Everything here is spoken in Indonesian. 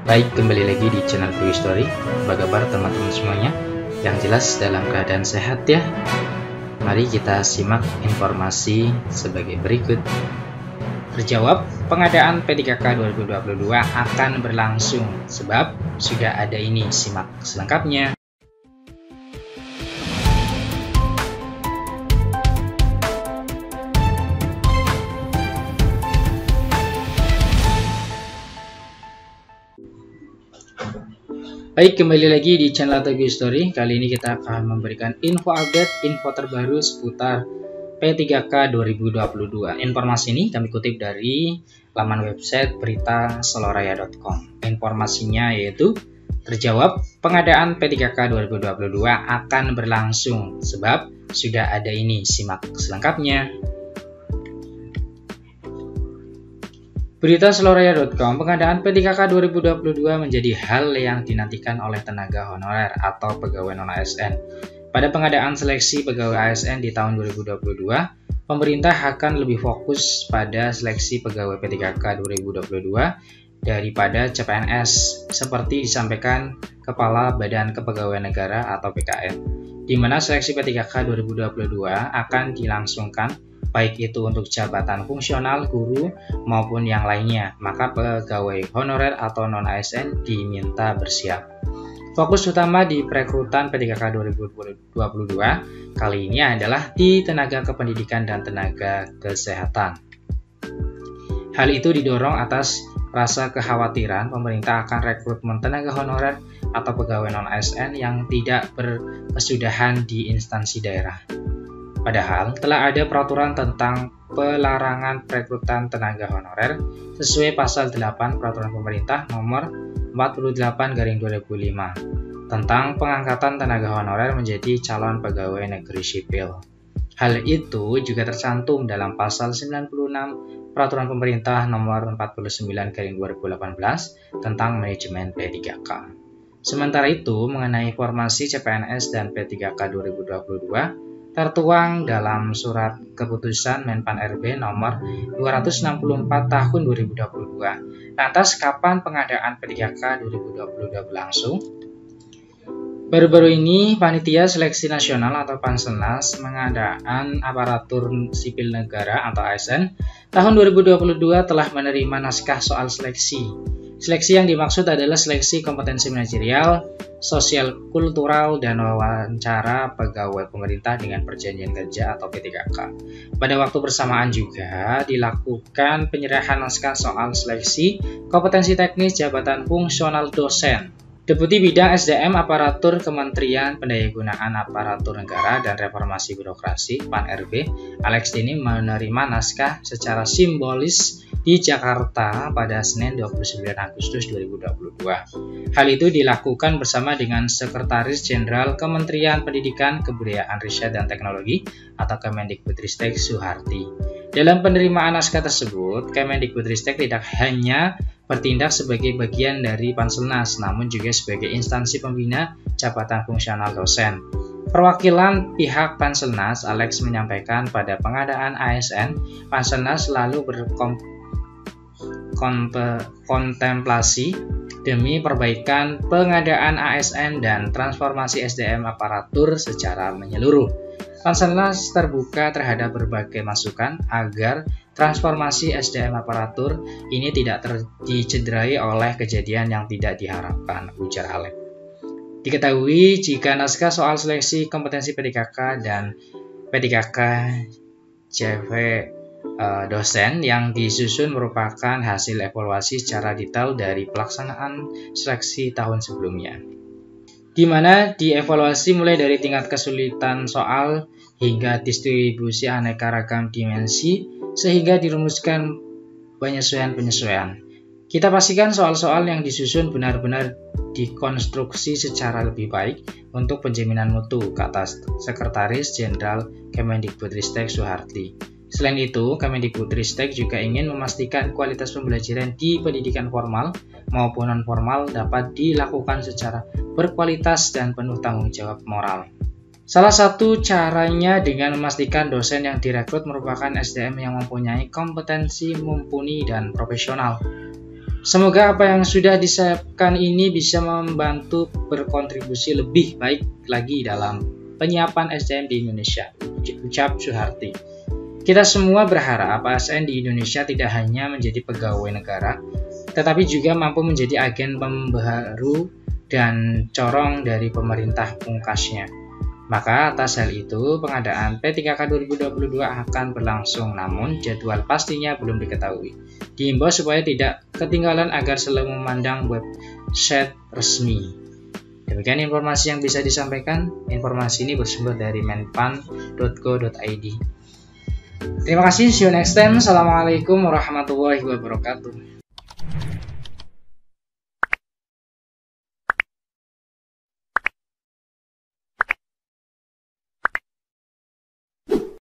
Baik, kembali lagi di channel True Story. Apa kabar teman-teman semuanya? Yang jelas dalam keadaan sehat ya. Mari kita simak informasi sebagai berikut. Terjawab, pengadaan P3K 2022 akan berlangsung sebab sudah ada ini, simak selengkapnya. Baik, kembali lagi di channel True Story. Kali ini kita akan memberikan info update, info terbaru seputar P3K 2022. Informasi ini kami kutip dari laman website berita seloraya.com. Informasinya yaitu terjawab, pengadaan P3K 2022 akan berlangsung sebab sudah ada ini, simak selengkapnya. Berita seloraya.com, pengadaan P3K 2022 menjadi hal yang dinantikan oleh tenaga honorer atau pegawai non-ASN. Pada pengadaan seleksi pegawai ASN di tahun 2022, pemerintah akan lebih fokus pada seleksi pegawai P3K 2022 daripada CPNS, seperti disampaikan Kepala Badan Kepegawaian Negara atau BKN, di mana seleksi P3K 2022 akan dilangsungkan baik itu untuk jabatan fungsional, guru, maupun yang lainnya, maka pegawai honorer atau non-ASN diminta bersiap. Fokus utama di perekrutan P3K 2022 kali ini adalah di tenaga kependidikan dan tenaga kesehatan. Hal itu didorong atas rasa kekhawatiran pemerintah akan rekrutmen tenaga honorer atau pegawai non-ASN yang tidak berkesudahan di instansi daerah. Padahal telah ada peraturan tentang pelarangan perekrutan tenaga honorer sesuai pasal 8 Peraturan Pemerintah Nomor 48/2005 tentang pengangkatan tenaga honorer menjadi calon pegawai negeri sipil. Hal itu juga tercantum dalam pasal 96 Peraturan Pemerintah Nomor 49/2018 tentang manajemen P3K. Sementara itu, mengenai formasi CPNS dan P3K 2022 tertuang dalam Surat Keputusan Menpan RB nomor 264 tahun 2022. Lantas kapan pengadaan P3K 2022 berlangsung? Baru-baru ini Panitia Seleksi Nasional atau Panselnas pengadaan aparatur sipil negara atau ASN tahun 2022 telah menerima naskah soal seleksi. Seleksi yang dimaksud adalah seleksi kompetensi manajerial, sosial kultural, dan wawancara pegawai pemerintah dengan perjanjian kerja atau P3K. Pada waktu bersamaan juga dilakukan penyerahan naskah soal seleksi kompetensi teknis jabatan fungsional dosen. Deputi Bidang SDM Aparatur Kementerian Pendayagunaan Aparatur Negara dan Reformasi Birokrasi (PAN-RB) Alex Deni menerima naskah secara simbolis di Jakarta pada Senin 29 Agustus 2022. Hal itu dilakukan bersama dengan Sekretaris Jenderal Kementerian Pendidikan, Kebudayaan, Riset, dan Teknologi atau Kemendikbudristek Suharti. Dalam penerimaan naskah tersebut, Kemendikbudristek tidak hanya bertindak sebagai bagian dari Panselnas, namun juga sebagai instansi pembina jabatan fungsional dosen. Perwakilan pihak Panselnas, Alex menyampaikan pada pengadaan ASN, Panselnas selalu berkontemplasi demi perbaikan pengadaan ASN dan transformasi SDM aparatur secara menyeluruh. Panselnas terbuka terhadap berbagai masukan agar transformasi SDM aparatur ini tidak dicederai oleh kejadian yang tidak diharapkan, ujar Alex. Diketahui jika naskah soal seleksi kompetensi P3K dan P3K CV dosen yang disusun merupakan hasil evaluasi secara detail dari pelaksanaan seleksi tahun sebelumnya, di mana dievaluasi mulai dari tingkat kesulitan soal hingga distribusi aneka ragam dimensi sehingga dirumuskan penyesuaian-penyesuaian. Kita pastikan soal-soal yang disusun benar-benar dikonstruksi secara lebih baik untuk penjaminan mutu, kata Sekretaris Jenderal Kemendikbudristek Suharti. Selain itu, Kemendikbudristek juga ingin memastikan kualitas pembelajaran di pendidikan formal maupun non-formal dapat dilakukan secara berkualitas dan penuh tanggung jawab moral. Salah satu caranya dengan memastikan dosen yang direkrut merupakan SDM yang mempunyai kompetensi mumpuni dan profesional. Semoga apa yang sudah disiapkan ini bisa membantu berkontribusi lebih baik lagi dalam penyiapan SDM di Indonesia. Ucap Soeharti. Kita semua berharap ASN di Indonesia tidak hanya menjadi pegawai negara, tetapi juga mampu menjadi agen pembaharu dan corong dari pemerintah pungkasnya. Maka atas hal itu, pengadaan P3K 2022 akan berlangsung, namun jadwal pastinya belum diketahui. Diimbau supaya tidak ketinggalan agar selalu memandang website resmi. Demikian informasi yang bisa disampaikan. Informasi ini bersumber dari menpan.go.id. Terima kasih, see you next time. Assalamualaikum warahmatullahi wabarakatuh.